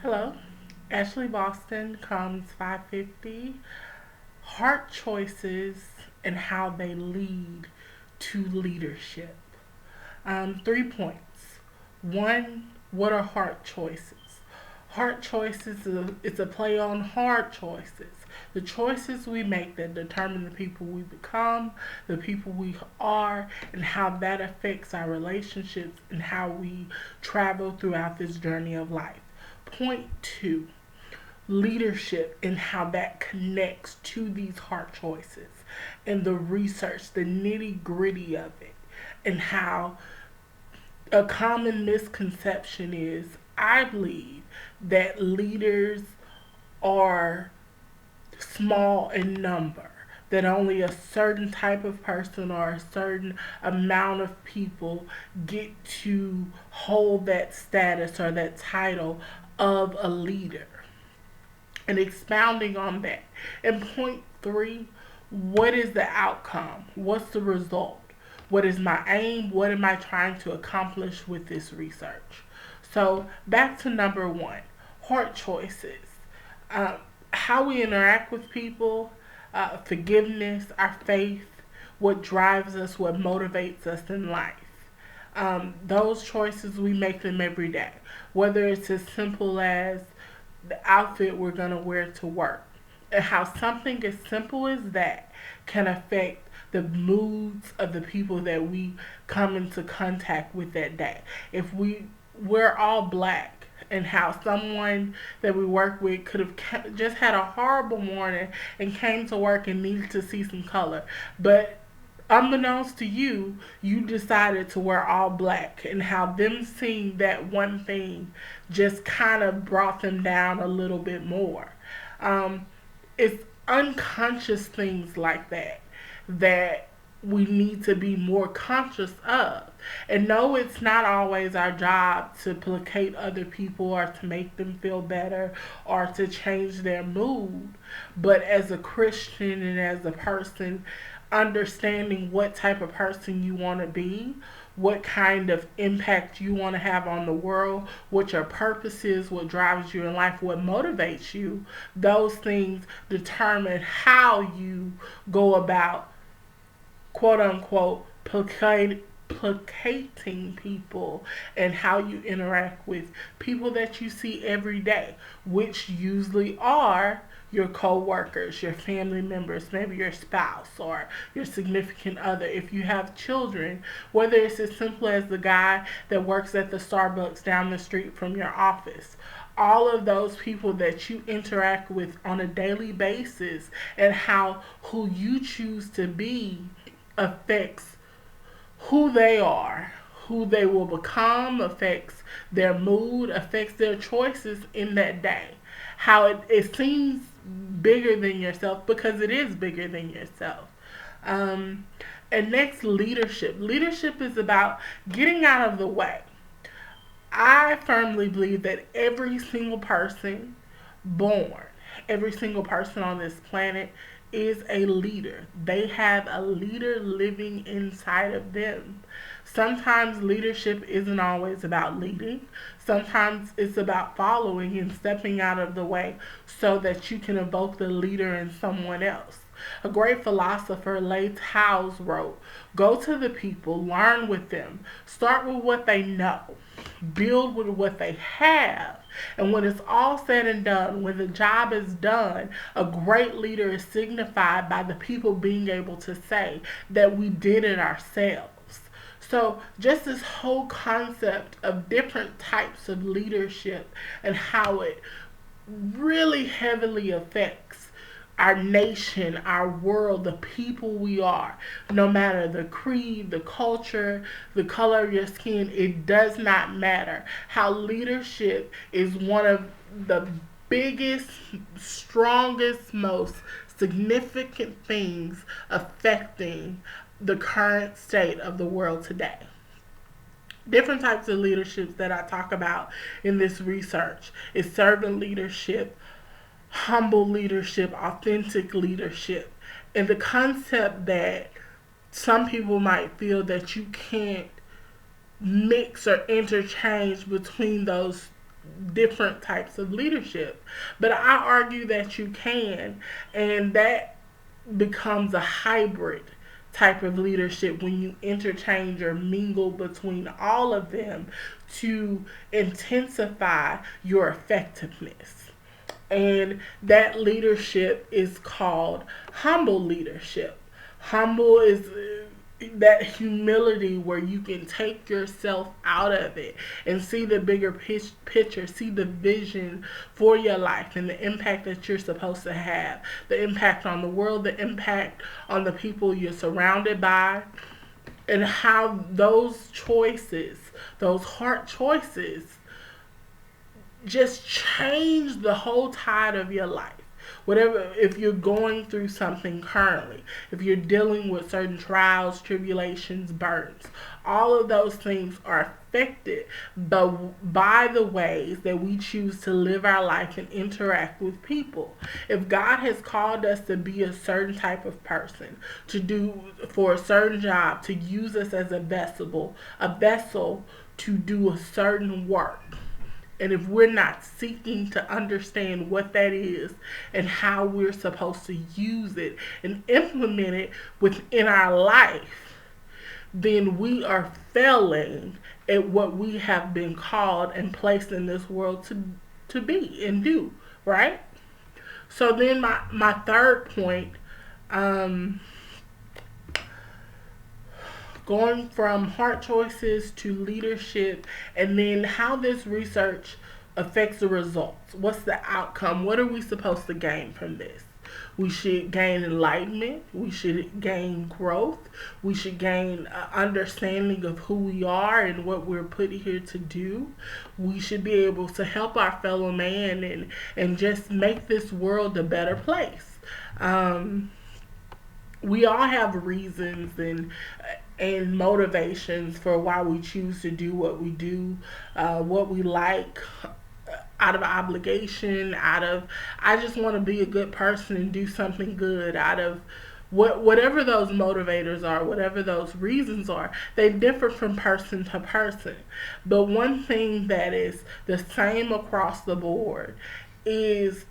Hello, Ashley Boston, COMS 550. Heart choices and how they lead to leadership. 3 points. One, what are heart choices? Heart choices is a play on hard choices. The choices we make that determine the people we become, the people we are, and how that affects our relationships and how we travel throughout this journey of life. Point two, leadership and how that connects to these hard choices and the research, the nitty gritty of it, and how a common misconception is, I believe, that leaders are small in number, that only a certain type of person or a certain amount of people get to hold that status or that title of a leader, and expounding on that. And point three, what is the outcome? What's the result? What is my aim? What am I trying to accomplish with this research? So, back to number one, heart choices. Um, how we interact with people, forgiveness, our faith, what drives us, what motivates us in life. Those choices, we make them every day. Whether it's as simple as the outfit we're going to wear to work, and how something as simple as that can affect the moods of the people that we come into contact with that day. If we're all black, and how someone that we work with could have just had a horrible morning and came to work and needed to see some color, but unbeknownst to you, you decided to wear all black, and how them seeing that one thing just kind of brought them down a little bit more. Um, it's unconscious things like that we need to be more conscious of. And no, it's not always our job to placate other people or to make them feel better or to change their mood. But as a Christian and as a person, understanding what type of person you want to be, what kind of impact you want to have on the world, what your purpose is, what drives you in life, what motivates you, those things determine how you go about, quote unquote, placating people, and how you interact with people that you see every day, which usually are your co-workers, your family members, maybe your spouse or your significant other. If you have children, whether it's as simple as the guy that works at the Starbucks down the street from your office, all of those people that you interact with on a daily basis, and how who you choose to be affects who they are, who they will become, affects their mood, affects their choices in that day. How it seems bigger than yourself because it is bigger than yourself. Um, and next, leadership. Leadership is about getting out of the way. I firmly believe that every single person born, every single person on this planet is a leader. They have a leader living inside of them. Sometimes leadership isn't always about leading. Sometimes it's about following and stepping out of the way so that you can evoke the leader in someone else. A great philosopher, Leigh Howes, wrote, go to the people, learn with them, start with what they know, build with what they have. And when it's all said and done, when the job is done, a great leader is signified by the people being able to say that we did it ourselves. So, just this whole concept of different types of leadership and how it really heavily affects our nation, our world, the people we are. No matter the creed, the culture, the color of your skin, it does not matter. How leadership is one of the biggest, strongest, most significant things affecting the current state of the world today. Different types of leaderships that I talk about in this research is servant leadership, humble leadership, authentic leadership, and the concept that some people might feel that you can't mix or interchange between those different types of leadership. But I argue that you can, and that becomes a hybrid type of leadership when you interchange or mingle between all of them to intensify your effectiveness. And that leadership is called humble leadership. Humble is that humility where you can take yourself out of it and see the bigger picture, see the vision for your life and the impact that you're supposed to have, the impact on the world, the impact on the people you're surrounded by, and how those choices, those hard choices, just change the whole tide of your life. Whatever, if you're going through something currently, if you're dealing with certain trials, tribulations, burdens, all of those things are affected by the ways that we choose to live our life and interact with people. If God has called us to be a certain type of person, to do for a certain job, to use us as a vessel to do a certain work, and if we're not seeking to understand what that is and how we're supposed to use it and implement it within our life, then we are failing at what we have been called and placed in this world to be and do, right? So then my third point, going from hard choices to leadership, and then how this research affects the results. What's the outcome? What are we supposed to gain from this? We should gain enlightenment. We should gain growth. We should gain understanding of who we are and what we're put here to do. We should be able to help our fellow man and just make this world a better place. We all have reasons and motivations for why we choose to do what we do, what we like, out of obligation, out of I just want to be a good person and do something good, out of whatever those motivators are, whatever those reasons are. They differ from person to person. But one thing that is the same across the board is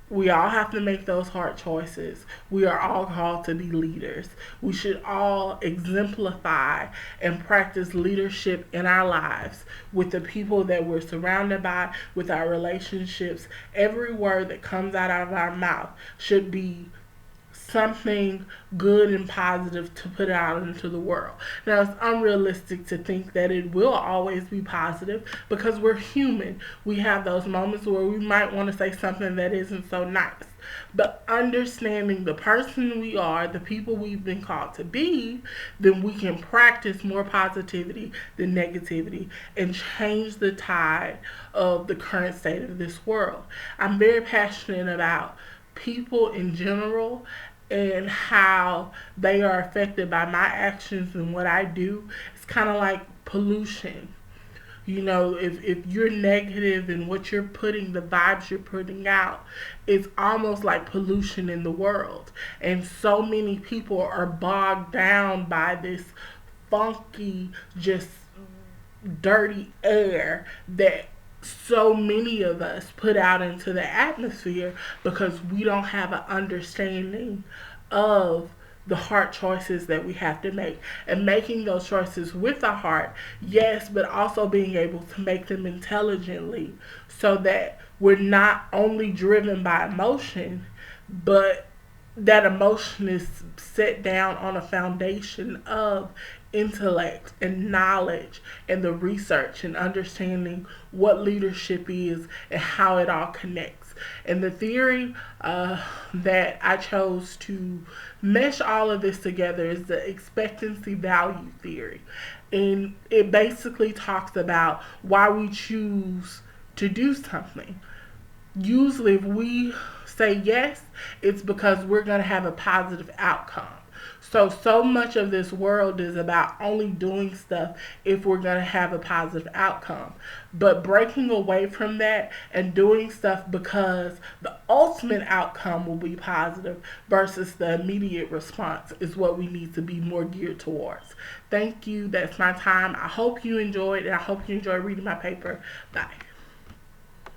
we all have to make those hard choices. We are all called to be leaders. We should all exemplify and practice leadership in our lives with the people that we're surrounded by, with our relationships. Every word that comes out of our mouth should be something good and positive to put out into the world. Now, it's unrealistic to think that it will always be positive because we're human. We have those moments where we might want to say something that isn't so nice. But understanding the person we are, the people we've been called to be, then we can practice more positivity than negativity and change the tide of the current state of this world. I'm very passionate about people in general and how they are affected by my actions and what I do. It's kind of like pollution. You know, if you're negative and what you're putting, the vibes you're putting out, it's almost like pollution in the world. And so many people are bogged down by this funky, just dirty air that so many of us put out into the atmosphere because we don't have an understanding of the hard choices that we have to make, and making those choices with our heart, yes, but also being able to make them intelligently so that we're not only driven by emotion, but that emotion is set down on a foundation of intellect and knowledge and the research and understanding what leadership is and how it all connects. And the theory that I chose to mesh all of this together is the expectancy value theory. And it basically talks about why we choose to do something. Usually, if we say yes, it's because we're going to have a positive outcome. So much of this world is about only doing stuff if we're going to have a positive outcome. But breaking away from that and doing stuff because the ultimate outcome will be positive versus the immediate response is what we need to be more geared towards. Thank you. That's my time. I hope you enjoyed, and I hope you enjoy reading my paper. Bye.